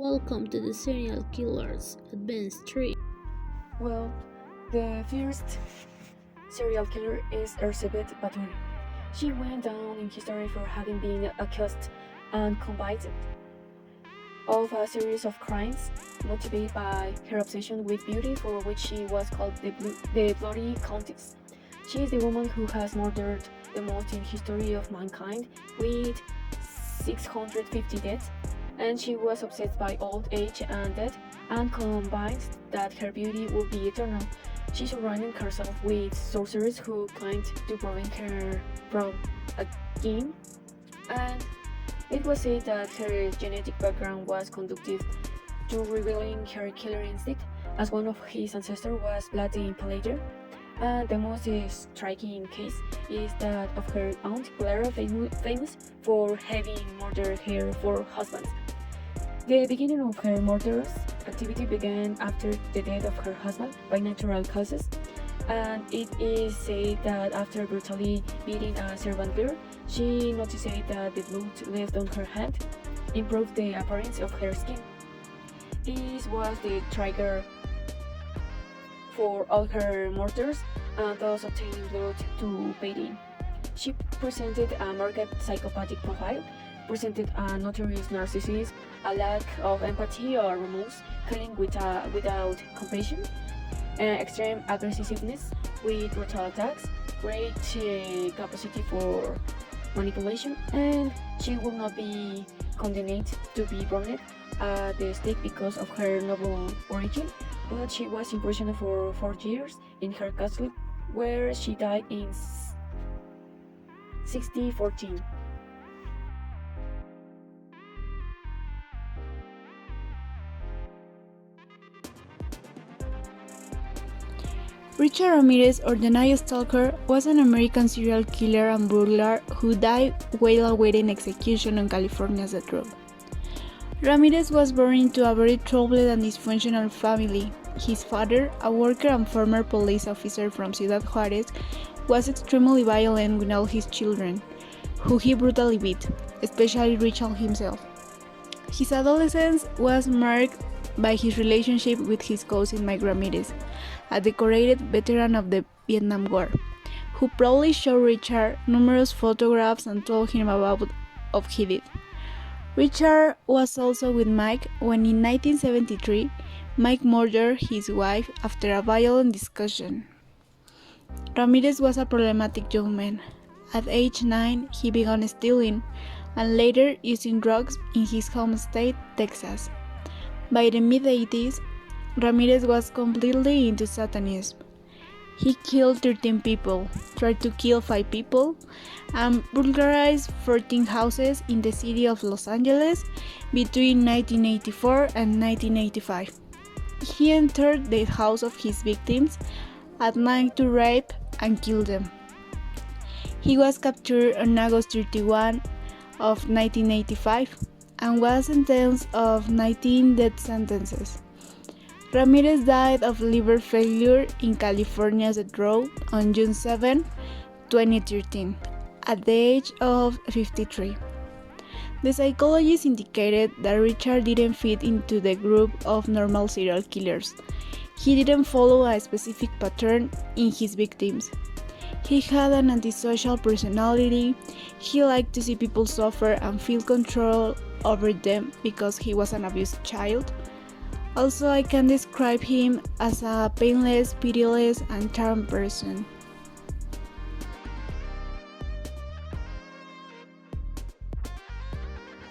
Welcome to the Serial Killers Advance 3. Well, the first serial killer is Elizabeth Bathory. She went down in history for having been accused and convicted of a series of crimes motivated by her obsession with beauty, for which she was called the Bloody Countess. She is the woman who has murdered the most in history of mankind, with 650 deaths, and she was obsessed by old age and death, and convinced that her beauty would be eternal. She surrounded herself with sorcerers who claimed to prevent her from a king, and it was said that her genetic background was conducive to revealing her killer instinct, as one of his ancestors was Vlad the Impaler. And the most striking case is that of her aunt Clara, famous for having murdered her four husbands. The beginning of her murderous activity began after the death of her husband by natural causes, and it is said that after brutally beating a servant girl, she noticed that the blood left on her hand improved the appearance of her skin. This was the trigger for all her murders, and thus obtaining blood to bathe in. She presented a marked psychopathic profile, presented a notorious narcissism, a lack of empathy or remorse, killing without compassion, extreme aggressiveness with brutal attacks, great capacity for manipulation, and she will not be condemned to be burned at the stake because of her noble origin, but she was imprisoned for 4 years in her castle, where she died in 1614. Richard Ramirez, or the Night Stalker, was an American serial killer and burglar who died while awaiting execution on California's death row. Ramirez was born into a very troubled and dysfunctional family. His father, a worker and former police officer from Ciudad Juarez, was extremely violent with all his children, who he brutally beat, especially Richard himself. His adolescence was marked by his relationship with his cousin Mike Ramirez, a decorated veteran of the Vietnam War, who proudly showed Richard numerous photographs and told him about what he did. Richard was also with Mike when in 1973, Mike murdered his wife after a violent discussion. Ramirez was a problematic young man. At age 9, he began stealing and later using drugs in his home state, Texas. By the mid-80s, Ramirez was completely into Satanism. He killed 13 people, tried to kill 5 people, and burglarized 14 houses in the city of Los Angeles between 1984 and 1985. He entered the house of his victims at night to rape and kill them. He was captured on August 31 of 1985 and was sentenced of 19 death sentences. Ramirez died of liver failure in California's death row on June 7, 2013, at the age of 53. The psychologists indicated that Richard didn't fit into the group of normal serial killers. He didn't follow a specific pattern in his victims. He had an antisocial personality. He liked to see people suffer and feel control over them because he was an abused child. Also, I can describe him as a painless, pitiless, and charming person.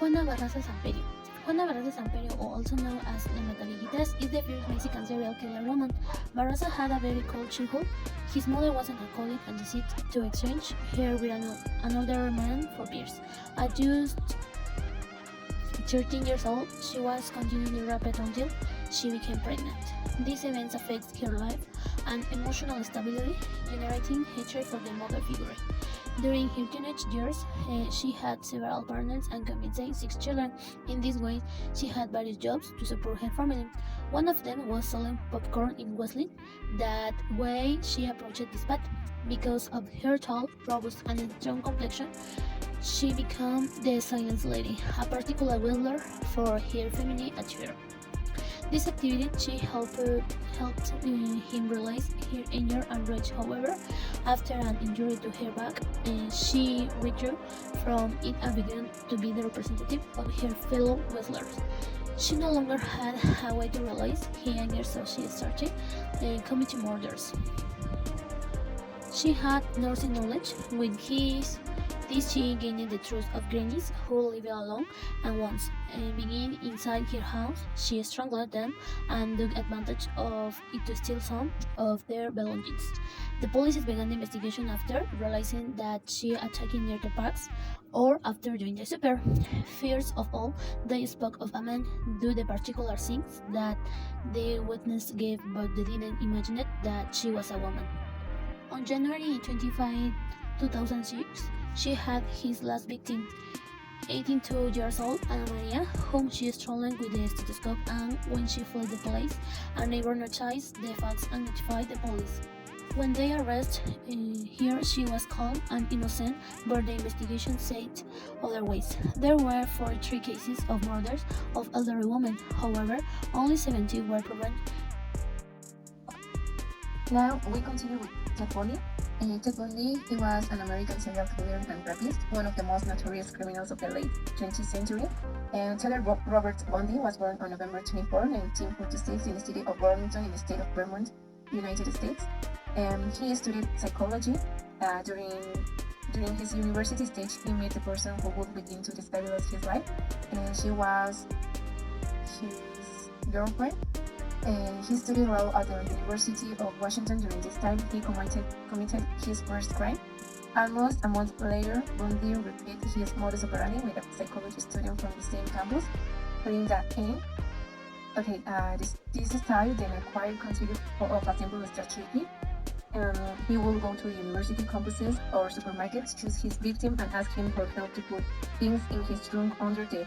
Juana Barraza Samperio. Juana Barraza Samperio, or also known as La Mataviejitas, is the first Mexican serial killer woman. Barraza had a very cold childhood. His mother was an alcoholic and decided to exchange her with an older man for years. At just 13 years old, she was continually raped until she became pregnant. These events affected her life and emotional stability, generating hatred for the mother figure. During her teenage years, she had several partners and convinced 6 children. In this way, she had various jobs to support her family. One of them was selling popcorn in Wesley. That way, she approached this path. Because of her tall, robust, and strong complexion, she became the Silence Lady, a particular wielder for her feminine attire. This activity she helped him realize her injury and rage. However, after an injury to her back, she withdrew from it and began to be the representative of her fellow wrestlers. She no longer had a way to realize her anger, so she started committing murders. She had nursing knowledge. With this, she gained the trust of grannies who lived alone, and once being inside her house, she strangled them and took advantage of it to steal some of their belongings. The police began the investigation after realizing that she attacked near the parks or after doing the super. Fears of all, they spoke of a man do the particular things that the witness gave, but they didn't imagine that she was a woman. On January 25, 2006, she had his last victim, 82 years old Ana Maria, whom she strangled with a stethoscope, and when she fled the place, a neighbor noticed the facts and notified the police. When they arrested her, she was called an innocent, but the investigation said otherwise. There were 43 cases of murders of elderly women. However, only 70 were proven. Now we continue with Ted Bundy. Ted Bundy, he was an American serial killer and rapist, one of the most notorious criminals of the late 20th century. Taylor Robert Bundy was born on November 24, 1946 in the city of Burlington in the state of Vermont, United States. He studied psychology. During his university stage, he met the person who would begin to destabilize his life. She was his girlfriend. He studied law at the University of Washington. During this time, he committed his first crime. Almost a month later, Bundy repeated his modus operandi with a psychology student from the same campus. During that aim, this style then acquired considerable of a simple strategy. He will go to university campuses or supermarkets, choose his victim, and ask him for help to put things in his trunk under the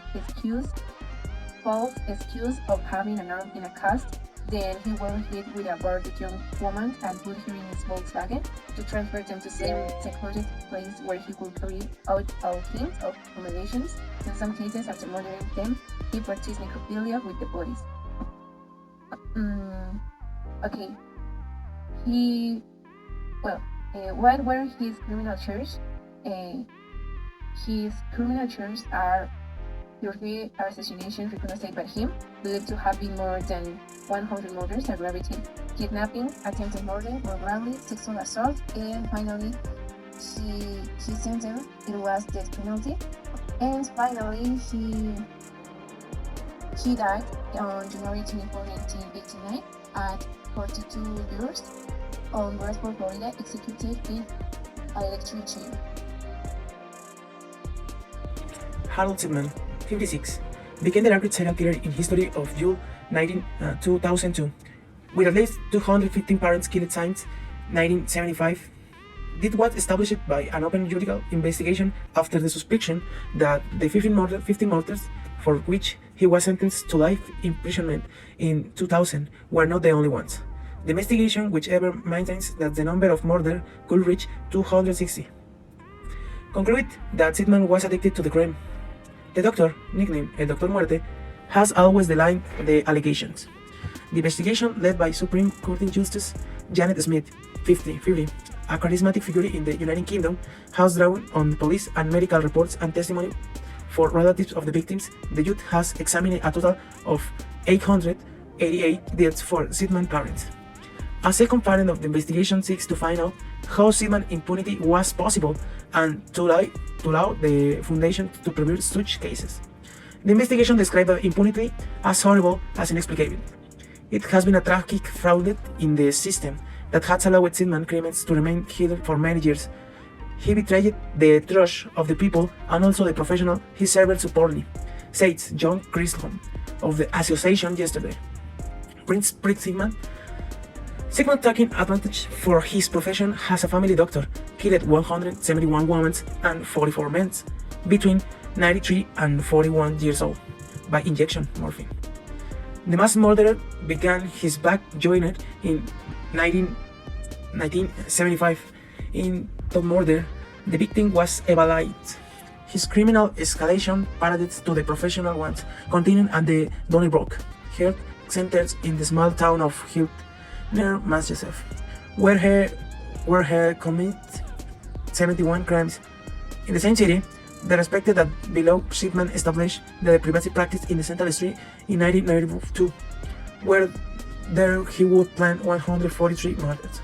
false excuse of having an arm in a cast. Then he will hit with a bored young woman and put her in his Volkswagen to transfer them to some secluded place where he could carry out all kinds of humiliations. In some cases, after murdering them, he practiced necrophilia with the bodies. What were his criminal charges? His criminal charges are 33 assassinations recognized by him, believed to have been more than 100 murders, aggravated kidnapping, attempted murder, robbery, sexual assault, and finally, his sentence, it was death penalty. And finally, he died on January 24, 1989, at 42 years, on Westport, Florida, executed in electric chair. Harold Sidman, 56, became the largest serial killer in history of June 2002, with at least 215 parents killed since 1975. This was established by an open judicial investigation after the suspicion that the 15 murders for which he was sentenced to life imprisonment in 2000 were not the only ones. The investigation, which ever maintains that the number of murders could reach 260, concluded that Sidman was addicted to the crime. The doctor, nicknamed El Doctor Muerte, has always denied the allegations. The investigation, led by Supreme Court Justice Janet Smith, 50, a charismatic figure in the United Kingdom, has drawn on police and medical reports and testimony for relatives of the victims. The judge has examined a total of 888 deaths for Sidman's parents. A second part of the investigation seeks to find out how Sidman's impunity was possible and to allow the foundation to prevent such cases. The investigation described the impunity as horrible as inexplicable. It has been a tragic fraud in the system that has allowed Sidman criminals to remain hidden for many years. He betrayed the trust of the people and also the professional he served so poorly, says John Chisholm of the association yesterday. Prince Sidman taking advantage for his profession as a family doctor, killed 171 women and 44 men between 93 and 41 years old by injection morphine. The mass murderer began his back joiner in 1975. In the murder, the victim was Eva Light. His criminal escalation paralleled to the professional ones continuing at the Donnybrook Health Centers in the small town of Hilt near Massachusetts, where he committed 71 crimes. In the same city, the respected that below shipment established the privacy practice in the Central Street in 1992, where there he would plan 143 murders.